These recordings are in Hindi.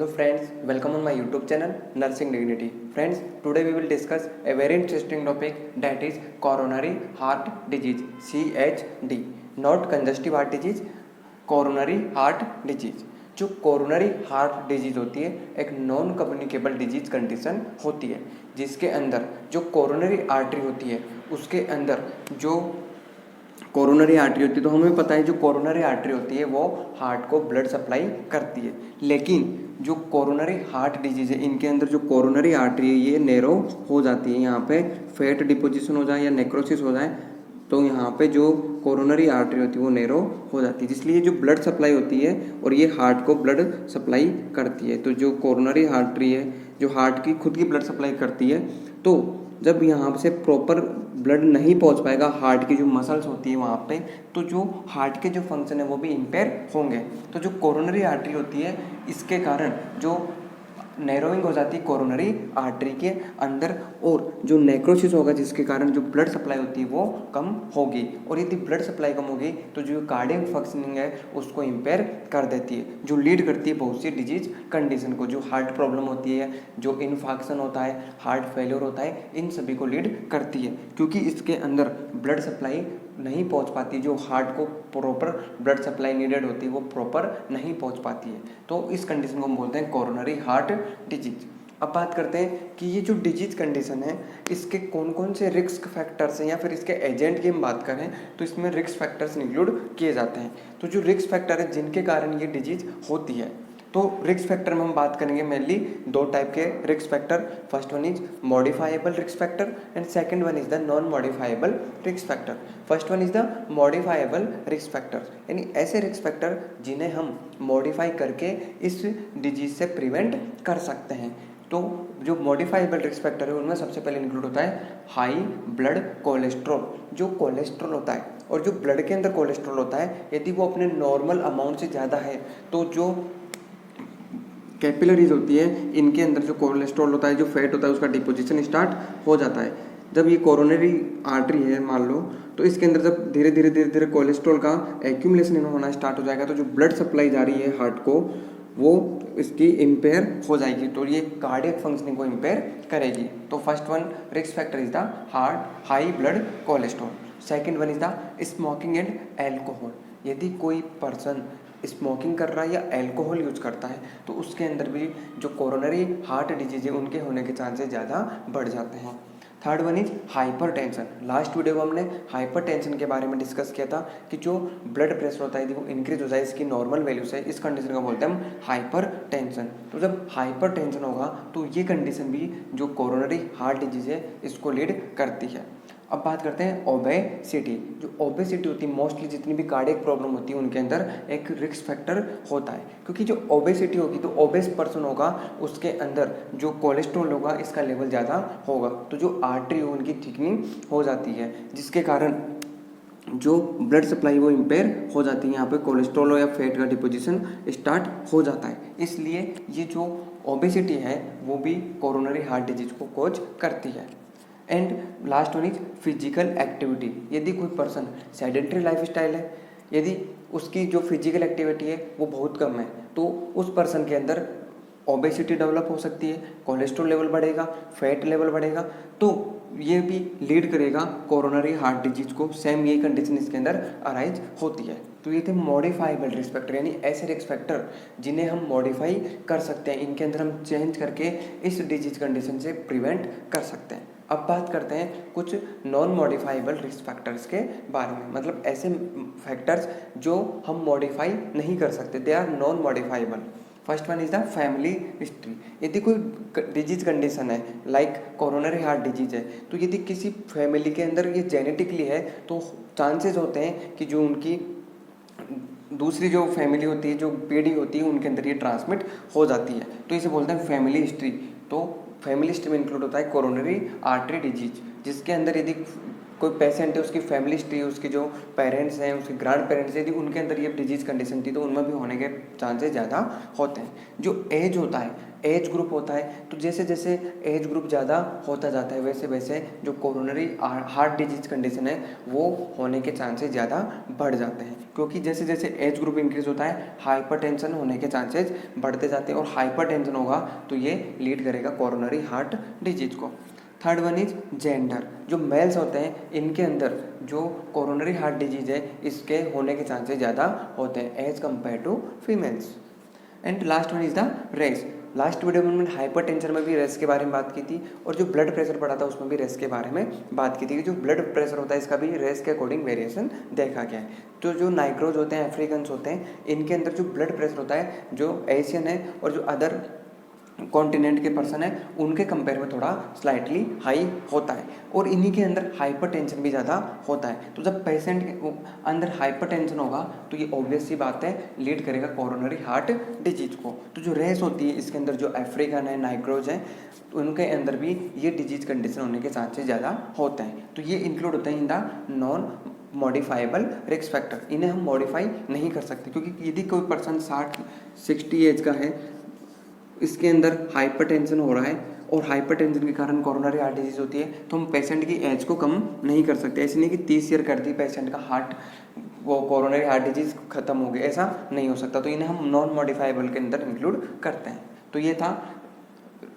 Hello friends, welcome on my YouTube channel Nursing Dignity. Friends, today we will discuss a very interesting topic, that is coronary heart disease CHD, not congestive heart disease, coronary heart disease. जो कोरोनरी हार्ट डिजीज होती है एक नॉन कम्युनिकेबल डिजीज कंडीशन होती है, जिसके अंदर जो कोरोनरी आर्टरी होती है उसके अंदर जो कोरोनरी आर्टरी होती है, तो हमें पता है जो कोरोनरी आर्टरी होती है वो हार्ट को ब्लड सप्लाई करती है। लेकिन जो कोरोनरी हार्ट डिजीज है इनके अंदर जो कोरोनरी आर्टरी है ये नैरो हो जाती है। यहाँ पे फैट डिपोजिशन हो जाए या नेक्रोसिस हो जाए तो यहाँ पे जो कोरोनरी आर्टरी होती है वो नैरो हो जाती है, जिसलिए जो ब्लड सप्लाई होती है और ये हार्ट को ब्लड सप्लाई करती है। तो जो कोरोनरी आर्टरी है जो हार्ट की खुद की ब्लड सप्लाई करती है, तो जब यहाँ से प्रॉपर ब्लड नहीं पहुँच पाएगा हार्ट की जो मसल्स होती है वहाँ पे, तो जो हार्ट के जो फंक्शन है वो भी इम्पेयर होंगे। तो जो कोरोनरी आर्टरी होती है इसके कारण जो नैरोइंग हो जाती है कोरोनरी आर्टरी के अंदर, और जो नेक्रोसिस होगा जिसके कारण जो ब्लड सप्लाई होती है वो कम होगी, और यदि ब्लड सप्लाई कम होगी तो जो कार्डियक फंक्शनिंग है उसको इम्पेयर कर देती है, जो लीड करती है बहुत सी डिजीज कंडीशन को। जो हार्ट प्रॉब्लम होती है, जो इन्फाक्शन होता है, हार्ट फेलियर होता है, इन सभी को लीड करती है, क्योंकि इसके अंदर ब्लड सप्लाई नहीं पहुंच पाती। जो हार्ट को प्रॉपर ब्लड सप्लाई नीडेड होती है वो प्रॉपर नहीं पहुंच पाती है। तो इस कंडीशन को हम बोलते हैं कोरोनरी हार्ट डिजीज। अब बात करते हैं कि ये जो डिजीज कंडीशन है इसके कौन कौन से रिस्क फैक्टर्स हैं, या फिर इसके एजेंट की हम बात करें तो इसमें रिस्क फैक्टर्स इंक्लूड किए जाते हैं। तो जो रिस्क फैक्टर है जिनके कारण ये डिजीज होती है, तो रिस्क फैक्टर में हम बात करेंगे मेनली दो टाइप के risk factor. First one is modifiable risk factor and second one is the non modifiable risk factor. First one is the modifiable risk factor, यानी ऐसे रिस्क फैक्टर जिन्हें हम मॉडिफाई करके इस डिजीज से प्रिवेंट कर सकते हैं। तो जो मॉडिफाइबल रिस्क फैक्टर है उनमें सबसे पहले इंक्लूड होता है हाई ब्लड कोलेस्ट्रॉल। जो कोलेस्ट्रॉल होता है और जो ब्लड के अंदर कोलेस्ट्रॉल होता है, यदि वो अपने नॉर्मल अमाउंट से ज़्यादा है तो जो कैपिलरीज होती है इनके अंदर जो कोलेस्ट्रॉल होता है, जो फैट होता है, उसका डिपोजिशन स्टार्ट हो जाता है। जब ये कोरोनरी आर्टरी है मान लो, तो इसके अंदर जब धीरे धीरे कोलेस्ट्रॉल का एक्यूमुलेशन होना स्टार्ट हो जाएगा, तो जो ब्लड सप्लाई जा रही है हार्ट को वो इसकी इम्पेयर हो जाएगी, तो ये कार्डियक फंक्शनिंग को इम्पेयर करेगी। तो first one risk factor is the heart high blood cholesterol. Second one is the smoking and alcohol. यदि कोई पर्सन स्मोकिंग कर रहा है या अल्कोहल यूज करता है तो उसके अंदर भी जो कोरोनरी हार्ट डिजीज है उनके होने के चांसेस ज़्यादा बढ़ जाते हैं। Third one is hypertension. Last video में हमने हाइपरटेंशन के बारे में डिस्कस किया था कि जो ब्लड प्रेशर होता है वो इंक्रीज हो जाए इसकी नॉर्मल वैल्यू से, इस कंडीशन को बोलते हैं हम हाइपरटेंशन। तो जब हाइपरटेंशन होगा तो ये कंडीशन भी जो कोरोनरी हार्ट डिजीज है इसको लीड करती है। अब बात करते हैं ओबेसिटी। जो ओबेसिटी होती है मोस्टली जितनी भी कार्डियक प्रॉब्लम होती है उनके अंदर एक रिस्क फैक्टर होता है, क्योंकि जो ओबेसिटी होगी तो ओबेस पर्सन होगा उसके अंदर जो कोलेस्ट्रॉल होगा इसका लेवल ज़्यादा होगा, तो जो आर्टरी हो उनकी थिकनिंग हो जाती है, जिसके कारण जो ब्लड सप्लाई वो इम्पेयर हो जाती है। यहाँ पे कोलेस्ट्रॉल या फैट का डिपोजिशन स्टार्ट हो जाता है, इसलिए ये जो ओबेसिटी है वो भी कोरोनरी हार्ट डिजीज को कॉज करती है। And last one is physical activity. यदि कोई पर्सन सेडेंटरी लाइफ स्टाइल है, यदि उसकी जो फिजिकल एक्टिविटी है वो बहुत कम है, तो उस पर्सन के अंदर ओबेसिटी डेवलप हो सकती है, कोलेस्ट्रॉल लेवल बढ़ेगा, फैट लेवल बढ़ेगा, तो ये भी लीड करेगा कोरोनरी हार्ट डिजीज को। सेम यही कंडीशन इसके अंदर अराइज होती है। तो ये थे मॉडिफाइबल रिस्क फैक्टर, यानी ऐसे रिस्क फैक्टर जिन्हें हम मॉडिफाई कर सकते हैं, इनके अंदर हम चेंज करके इस डिजीज कंडीशन से प्रिवेंट कर सकते हैं। अब बात करते हैं कुछ नॉन मॉडिफाइबल रिस्क फैक्टर्स के बारे में, मतलब ऐसे फैक्टर्स जो हम मॉडिफाई नहीं कर सकते, they are non modifiable. First one is the family history. यदि कोई डिजीज कंडीशन है लाइक कोरोनरी हार्ट डिजीज है, तो यदि किसी फैमिली के अंदर ये जेनेटिकली है तो चांसेस होते हैं कि जो उनकी दूसरी जो फैमिली होती है, जो पीढ़ी होती है, उनके अंदर ये ट्रांसमिट हो जाती है, तो इसे बोलते हैं फैमिली हिस्ट्री। तो फैमिली हिस्ट्री में इंक्लूड होता है कोरोनरी आर्टरी डिजीज, जिसके अंदर यदि कोई पेशेंट है उसकी फैमिली हिस्ट्री, उसके जो पेरेंट्स हैं, उसके ग्रैंड पेरेंट्स, यदि उनके अंदर ये डिजीज कंडीशन थी तो उनमें भी होने के चांसेस ज़्यादा होते हैं। जो एज होता है, एज ग्रुप होता है, तो जैसे जैसे एज ग्रुप ज़्यादा होता जाता है वैसे वैसे जो कोरोनरी हार्ट डिजीज कंडीशन है वो होने के चांसेस ज़्यादा बढ़ जाते हैं, क्योंकि जैसे जैसे एज ग्रुप इंक्रीज होता है हाइपरटेंशन होने के चांसेस बढ़ते जाते हैं, और हाइपरटेंशन होगा तो ये लीड करेगा कोरोनरी हार्ट डिजीज को। थर्ड वन इज जेंडर, जो मेल्स होते हैं इनके अंदर जो कोरोनरी हार्ट डिजीज है इसके होने के चांसेस ज़्यादा होते हैं as compare to females. And last one is the race. Last video में मैंने हाइपरटेंशन में भी रेस के बारे में बात की थी, और जो ब्लड प्रेशर पड़ा था उसमें भी रेस के बारे में बात की थी कि जो ब्लड प्रेशर होता है इसका भी रेस के अकॉर्डिंग वेरिएशन देखा गया है। तो जो नाइग्रोज होते हैं, अफ्रीकन्स होते हैं, इनके अंदर जो ब्लड प्रेशर होता है जो एशियन है और जो अदर कॉन्टिनेंट के पर्सन है उनके कंपेयर में थोड़ा स्लाइटली हाई होता है, और इन्हीं के अंदर हाइपरटेंशन भी ज़्यादा होता है। तो जब पेशेंट के अंदर हाइपरटेंशन होगा तो ये ऑब्वियस सी बात है लीड करेगा कोरोनरी हार्ट डिजीज को। तो जो रेस होती है इसके अंदर जो अफ्रीकन है, नाइग्रोज है, उनके अंदर भी ये डिजीज कंडीशन होने के चांसेस ज़्यादा होते हैं। तो ये इंक्लूड होते हैं in the non modifiable risk factor. इन्हें हम मॉडिफाई नहीं कर सकते, क्योंकि यदि कोई पर्सन 60 एज का है, इसके अंदर हाइपरटेंशन हो रहा है और हाइपरटेंशन के कारण कोरोनरी हार्ट डिजीज होती है, तो हम पेशेंट की एज को कम नहीं कर सकते। ऐसे नहीं कि 30 ईयर कर दी पेशेंट का हार्ट वो कोरोनरी हार्ट डिजीज खत्म हो गई, ऐसा नहीं हो सकता। तो इन्हें हम नॉन मॉडिफाइबल के अंदर इंक्लूड करते हैं। तो ये था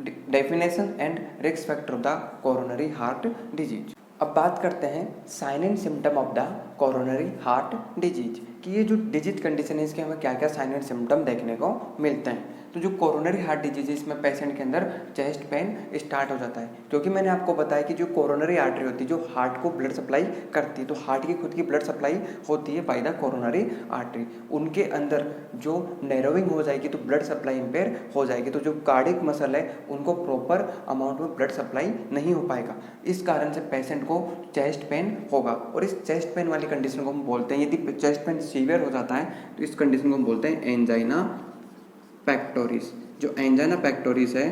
definition and risk factor of the coronary heart disease. अब बात करते हैं sign and symptom of the coronary heart disease, कि ये जो डिजीज कंडीशन है इसके हमें क्या क्या साइन एंड सिम्टम देखने को मिलते हैं। तो जो कोरोनरी हार्ट डिजीज है इसमें पेशेंट के अंदर चेस्ट पेन स्टार्ट हो जाता है, क्योंकि मैंने आपको बताया कि जो कोरोनरी आर्टरी होती है जो हार्ट को ब्लड सप्लाई करती है, तो हार्ट की खुद की ब्लड सप्लाई होती है बाय द कोरोनरी आर्टरी। उनके अंदर जो नैरोइंग हो जाएगी तो ब्लड सप्लाई इम्पेयर हो जाएगी, तो जो कार्डियक मसल है उनको प्रॉपर अमाउंट में ब्लड सप्लाई नहीं हो पाएगा। इस कारण से पेशेंट को चेस्ट पेन होगा, और इस चेस्ट पेन वाली कंडीशन को हम बोलते हैं, यदि चेस्ट पेन सीवियर हो जाता है तो इस कंडीशन को हम बोलते हैं एंजाइना पैक्टोरिस। जो एंजाइना पैक्टोरिस है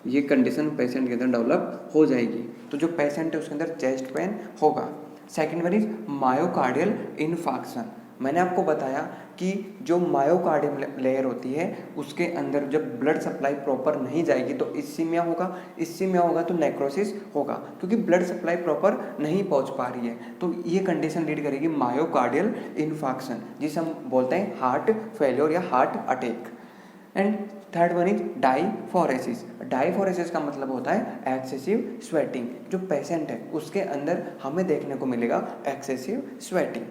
ये कंडीशन पेशेंट के अंदर डेवलप हो जाएगी, तो जो पेशेंट है उसके अंदर चेस्ट पेन होगा। Second one is myocardial infarction. मैंने आपको बताया कि जो मायोकार्डियम लेयर होती है उसके अंदर जब ब्लड सप्लाई प्रॉपर नहीं जाएगी तो इस्कीमिया होगा, इस्कीमिया होगा तो नेक्रोसिस होगा, क्योंकि ब्लड सप्लाई प्रॉपर नहीं पहुंच पा रही है। तो ये कंडीशन लीड करेगी मायोकार्डियल इन्फार्क्शन, जिसे हम बोलते हैं हार्ट फेलियर या heart attack. And third one is diaphoresis. Diaphoresis का मतलब होता है एक्सेसिव स्वेटिंग। जो पेशेंट है उसके अंदर हमें देखने को मिलेगा excessive sweating.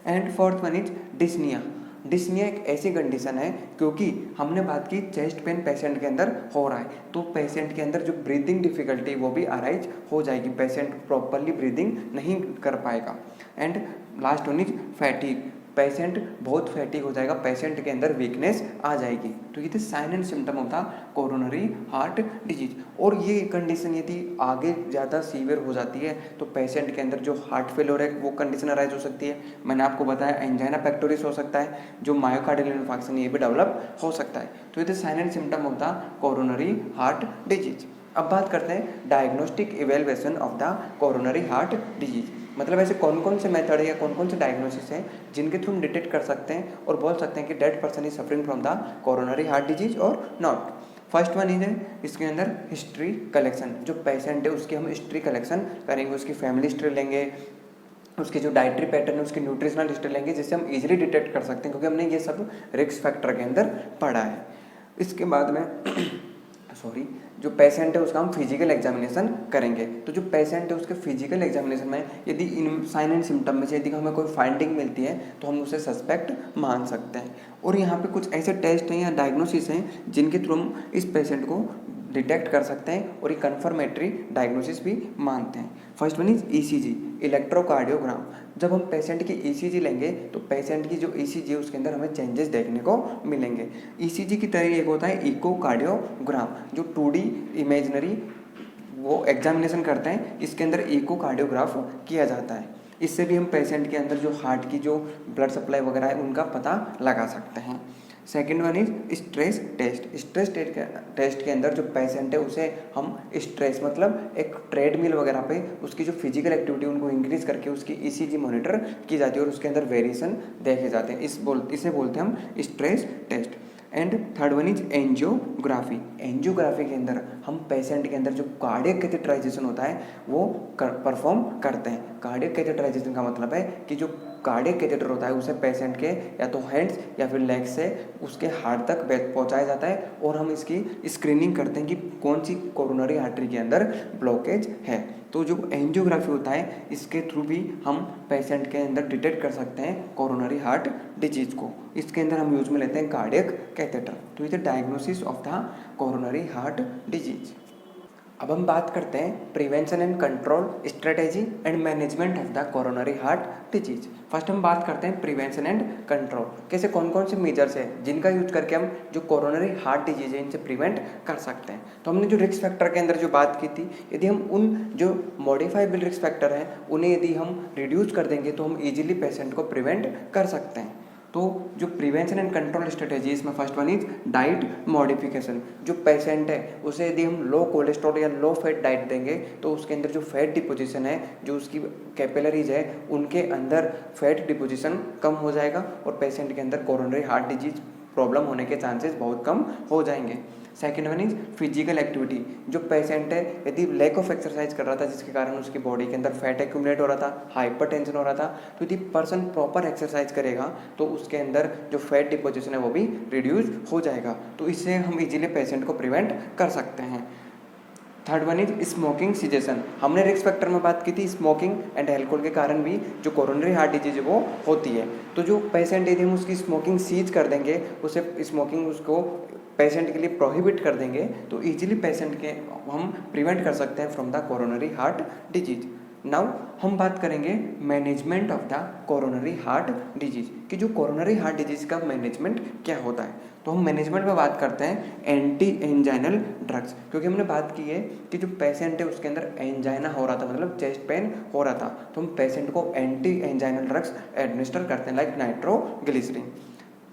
And fourth one is dyspnea. Dyspnea एक ऐसी कंडीशन है, क्योंकि हमने बात की चेस्ट पेन पेशेंट के अंदर हो रहा है तो पेशेंट के अंदर जो ब्रीदिंग डिफिकल्टी वो भी अराइज हो जाएगी, पेशेंट प्रॉपरली ब्रीदिंग नहीं कर पाएगा। And last one is fatigue. Patient बहुत फैटिक हो जाएगा, पेशेंट के अंदर वीकनेस आ जाएगी। तो ये थे sign and symptom of the coronary heart disease. और ये कंडीशन यदि आगे ज़्यादा सीवियर हो जाती है तो पेशेंट के अंदर जो हार्ट फेलियर है वो कंडीशन अराइज हो सकती है। मैंने आपको बताया एंजाइना पैक्टोरिस हो सकता है, जो मायोकार्डियल इन्फार्क्शन ये भी डेवलप हो सकता है। तो ये थे sign and symptom of the coronary heart disease. अब बात करते हैं diagnostic evaluation of the coronary heart disease. मतलब ऐसे कौन कौन से मेथड है या कौन कौन से डायग्नोसिस हैं जिनके थ्रू हम डिटेक्ट कर सकते हैं और बोल सकते हैं कि dead person is suffering from the coronary heart disease और नॉट। फर्स्ट वन इज है इसके अंदर हिस्ट्री कलेक्शन। जो पेशेंट है उसकी हम हिस्ट्री कलेक्शन करेंगे, उसकी फैमिली हिस्ट्री लेंगे, उसकी जो डाइटरी पैटर्न है उसकी न्यूट्रिशनल हिस्ट्री लेंगे, जिससे हम इजीली डिटेक्ट कर सकते हैं, क्योंकि हमने ये सब रिस्क फैक्टर के अंदर पढ़ा है। इसके बाद में जो पेशेंट है उसका हम फिजिकल एग्जामिनेशन करेंगे। तो जो पेशेंट है उसके फिजिकल एग्जामिनेशन में यदि इन साइन एंड सिम्टम में से यदि हमें कोई फाइंडिंग मिलती है तो हम उसे सस्पेक्ट मान सकते हैं। और यहाँ पे कुछ ऐसे टेस्ट हैं या डायग्नोसिस हैं जिनके थ्रू हम इस पेशेंट को डिटेक्ट कर सकते हैं और ये कन्फर्मेटरी डायग्नोसिस भी मानते हैं। First one is ECG, electrocardiogram. जब हम पेशेंट की ईसीजी लेंगे तो पेशेंट की जो ईसीजी है उसके अंदर हमें चेंजेस देखने को मिलेंगे। ईसीजी की तरह एक होता है इकोकार्डियोग्राम, जो 2D इमेजनरी वो एग्जामिनेशन करते हैं, इसके अंदर इकोकार्डियोग्राफ किया जाता है। इससे भी हम पेशेंट के अंदर जो हार्ट की जो ब्लड सप्लाई वगैरह है उनका पता लगा सकते हैं। Second one is stress test. Stress test के अंदर जो पेशेंट है उसे हम स्ट्रेस मतलब एक ट्रेडमिल वगैरह पे उसकी जो फिजिकल एक्टिविटी उनको इंक्रीज करके उसकी ईसीजी मॉनिटर की जाती है और उसके अंदर वेरिएशन देखे जाते हैं। इसे बोलते हैं हम stress test. And third one is angiography. Angiography के अंदर हम पेशेंट के अंदर जो कार्डियक कैथेटराइजेशन होता है वो परफॉर्म करते हैं। कार्डियक कैथेटराइजेशन का मतलब है कि जो कार्डियक कैथेटर होता है उसे पेशेंट के या तो हैंड्स या फिर लेग्स से उसके हार्ट तक पहुंचाया जाता है और हम इसकी स्क्रीनिंग करते हैं कि कौन सी कोरोनरी आर्टरी के अंदर ब्लॉकेज है। तो जो एंजियोग्राफी होता है इसके थ्रू भी हम पेशेंट के अंदर डिटेक्ट कर सकते हैं कोरोनरी हार्ट डिजीज को। इसके अंदर हम यूज में लेते हैं कार्डियक कैथेटर। तो ये diagnosis of the coronary heart disease. अब हम बात करते हैं prevention and control strategy and management of the coronary heart disease. First हम बात करते हैं प्रिवेंशन एंड कंट्रोल, कैसे कौन कौन से मेजर्स हैं जिनका यूज करके हम जो कोरोनरी हार्ट डिजीज है इनसे प्रिवेंट कर सकते हैं। तो हमने जो रिस्क फैक्टर के अंदर जो बात की थी, यदि हम उन जो मॉडिफाइबल रिस्क फैक्टर हैं उन्हें यदि हम रिड्यूस कर देंगे तो हम इजीली पेशेंट को प्रिवेंट कर सकते हैं। तो जो प्रिवेंशन एंड कंट्रोल स्ट्रेटेजी इसमें first one is diet modification. जो पेशेंट है उसे यदि हम लो कोलेस्ट्रॉल या लो फैट डाइट देंगे तो उसके अंदर जो फैट डिपोजिशन है, जो उसकी कैपिलरीज है उनके अंदर फैट डिपोजिशन कम हो जाएगा और पेशेंट के अंदर कोरोनरी हार्ट डिजीज प्रॉब्लम होने के चांसेस बहुत कम हो जाएंगे। Second one is physical activity. जो पेशेंट है यदि लैक ऑफ एक्सरसाइज कर रहा था जिसके कारण उसकी बॉडी के अंदर फैट एक्यूमुलेट हो रहा था, हाइपरटेंशन हो रहा था, तो यदि पर्सन प्रॉपर एक्सरसाइज करेगा तो उसके अंदर जो फैट डिपोजिशन है वो भी रिड्यूस हो जाएगा। तो इससे हम इजीली पेशेंट को प्रिवेंट कर सकते हैं। Third one is smoking caseation. हमने रिस्क फैक्टर में बात की थी स्मोकिंग एंड एल्कोहल के कारण भी जो कोरोनरी हार्ट डिजीज है वो होती है। तो जो पेशेंट यदि हम उसकी स्मोकिंग सीज कर देंगे, उसे स्मोकिंग उसको पेशेंट के लिए प्रोहिबिट कर देंगे तो इजीली पेशेंट के हम प्रिवेंट कर सकते हैं from the coronary heart disease. Now हम बात करेंगे management of the coronary heart disease कि जो कोरोनरी हार्ट डिजीज का मैनेजमेंट क्या होता है। तो हम मैनेजमेंट में बात करते हैं एंटी एंजाइनल ड्रग्स, क्योंकि हमने बात की है कि जो पेशेंट है उसके अंदर एंजाइना हो रहा था, मतलब चेस्ट पेन हो रहा था, तो हम पेशेंट को एंटी एंजाइनल ड्रग्स एडमिनिस्टर करते हैं like nitroglycerin.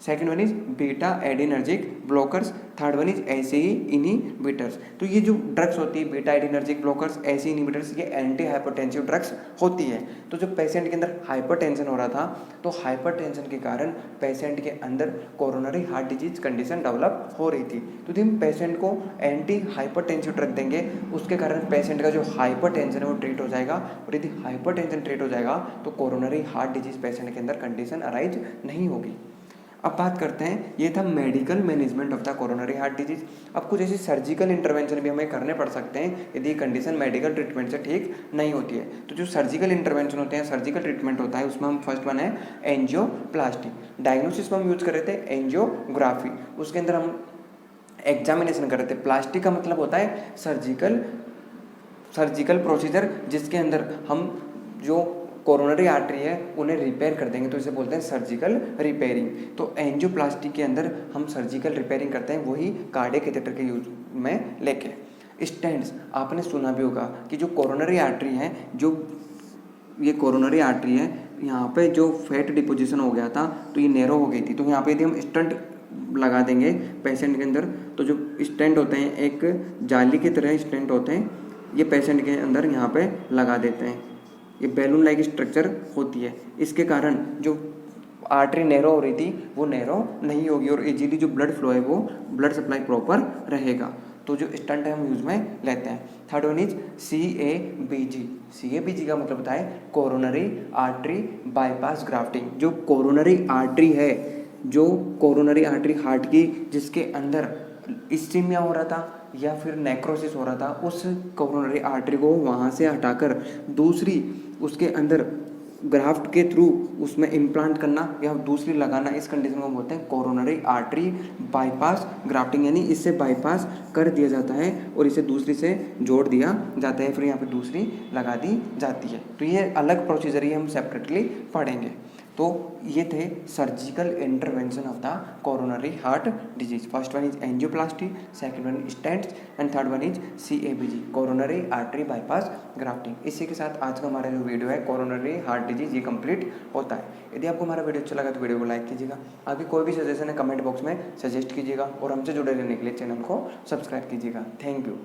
Second one is beta adrenergic blockers. Third one is ACE inhibitors. तो ये जो ड्रग्स होती है beta adrenergic blockers, ACE inhibitors, ये एंटी हाइपरटेंसिव ड्रग्स होती है। तो जो पेशेंट के अंदर हाइपरटेंशन हो रहा था तो हाइपरटेंशन के कारण पेशेंट के अंदर coronary heart disease condition develop हो रही थी। तो हम पेशेंट को एंटी हाइपरटेंसिव ड्रग देंगे, उसके कारण पेशेंट का जो हाइपरटेंशन है वो ट्रीट हो जाएगा और यदि हाइपरटेंशन ट्रीट हो जाएगा तो कोरोनरी हार्ट डिजीज पेशेंट के अंदर कंडीशन अराइज नहीं होगी। अब बात करते हैं, ये था medical management of the coronary heart disease. अब कुछ ऐसी सर्जिकल इंटरवेंशन भी हमें करने पड़ सकते हैं यदि कंडीशन मेडिकल ट्रीटमेंट से ठीक नहीं होती है। तो जो सर्जिकल इंटरवेंशन होते हैं, सर्जिकल ट्रीटमेंट होता है, उसमें हम फर्स्ट वन है एंजियोप्लास्टी। डायग्नोसिस में हम यूज कर रहे थे एंजियोग्राफी, उसके अंदर हम एग्जामिनेशन कर रहे थे। प्लास्टिक का मतलब होता है सर्जिकल प्रोसीजर जिसके अंदर हम जो कोरोनरी आर्टरी है उन्हें रिपेयर कर देंगे, तो इसे बोलते हैं सर्जिकल रिपेयरिंग। तो एंजियोप्लास्टी के अंदर हम सर्जिकल रिपेयरिंग करते हैं, वही कार्डियक कैथेटर के यूज में लेके। स्टेंट्स आपने सुना भी होगा कि जो कोरोनरी आर्टरी है, जो ये कोरोनरी आर्टरी है, यहाँ पे जो फैट डिपोजिशन हो गया था तो ये नैरो हो गई थी, तो यहाँ पे यदि हम स्टंट लगा देंगे पेशेंट के अंदर, तो जो स्टेंट होते हैं एक जाली की तरह स्टेंट होते हैं, ये पेशेंट के अंदर यहाँ पे लगा देते हैं। ये बैलून लाइक स्ट्रक्चर होती है, इसके कारण जो आर्टरी नैरो हो रही थी वो नैरो नहीं होगी और इजीली जो ब्लड फ्लो है वो ब्लड सप्लाई प्रॉपर रहेगा। तो जो स्टंट है हम यूज में लेते हैं। Third one is CABG। CABG का मतलब होता है कोरोनरी आर्टरी बाईपास ग्राफ्टिंग। जो कोरोनरी आर्टरी है, जो कोरोनरी आर्टरी हार्ट की जिसके अंदर इस्कीमिया हो रहा था या फिर नेक्रोसिस हो रहा था, उस कोरोनरी आर्टरी को वहाँ से हटाकर दूसरी उसके अंदर ग्राफ्ट के थ्रू उसमें इम्प्लांट करना या दूसरी लगाना, इस कंडीशन को बोलते हैं कोरोनरी आर्टरी बाईपास ग्राफ्टिंग। यानी इससे बाईपास कर दिया जाता है और इसे दूसरी से जोड़ दिया जाता है, फिर यहाँ पे दूसरी लगा दी जाती है। तो ये अलग प्रोसीजर ही हम सेपरेटली पढ़ेंगे। तो ये थे surgical intervention of the coronary heart disease. First one is angioplasty, second one stents and third one is CABG coronary artery bypass grafting. इसी के साथ आज का हमारा जो वीडियो है कोरोनरी हार्ट डिजीज ये कंप्लीट होता है। यदि आपको हमारा वीडियो अच्छा लगा तो वीडियो को लाइक कीजिएगा, आगे कोई भी सजेशन है कमेंट बॉक्स में सजेस्ट कीजिएगा और हमसे जुड़े रहने के लिए चैनल को सब्सक्राइब कीजिएगा। Thank you.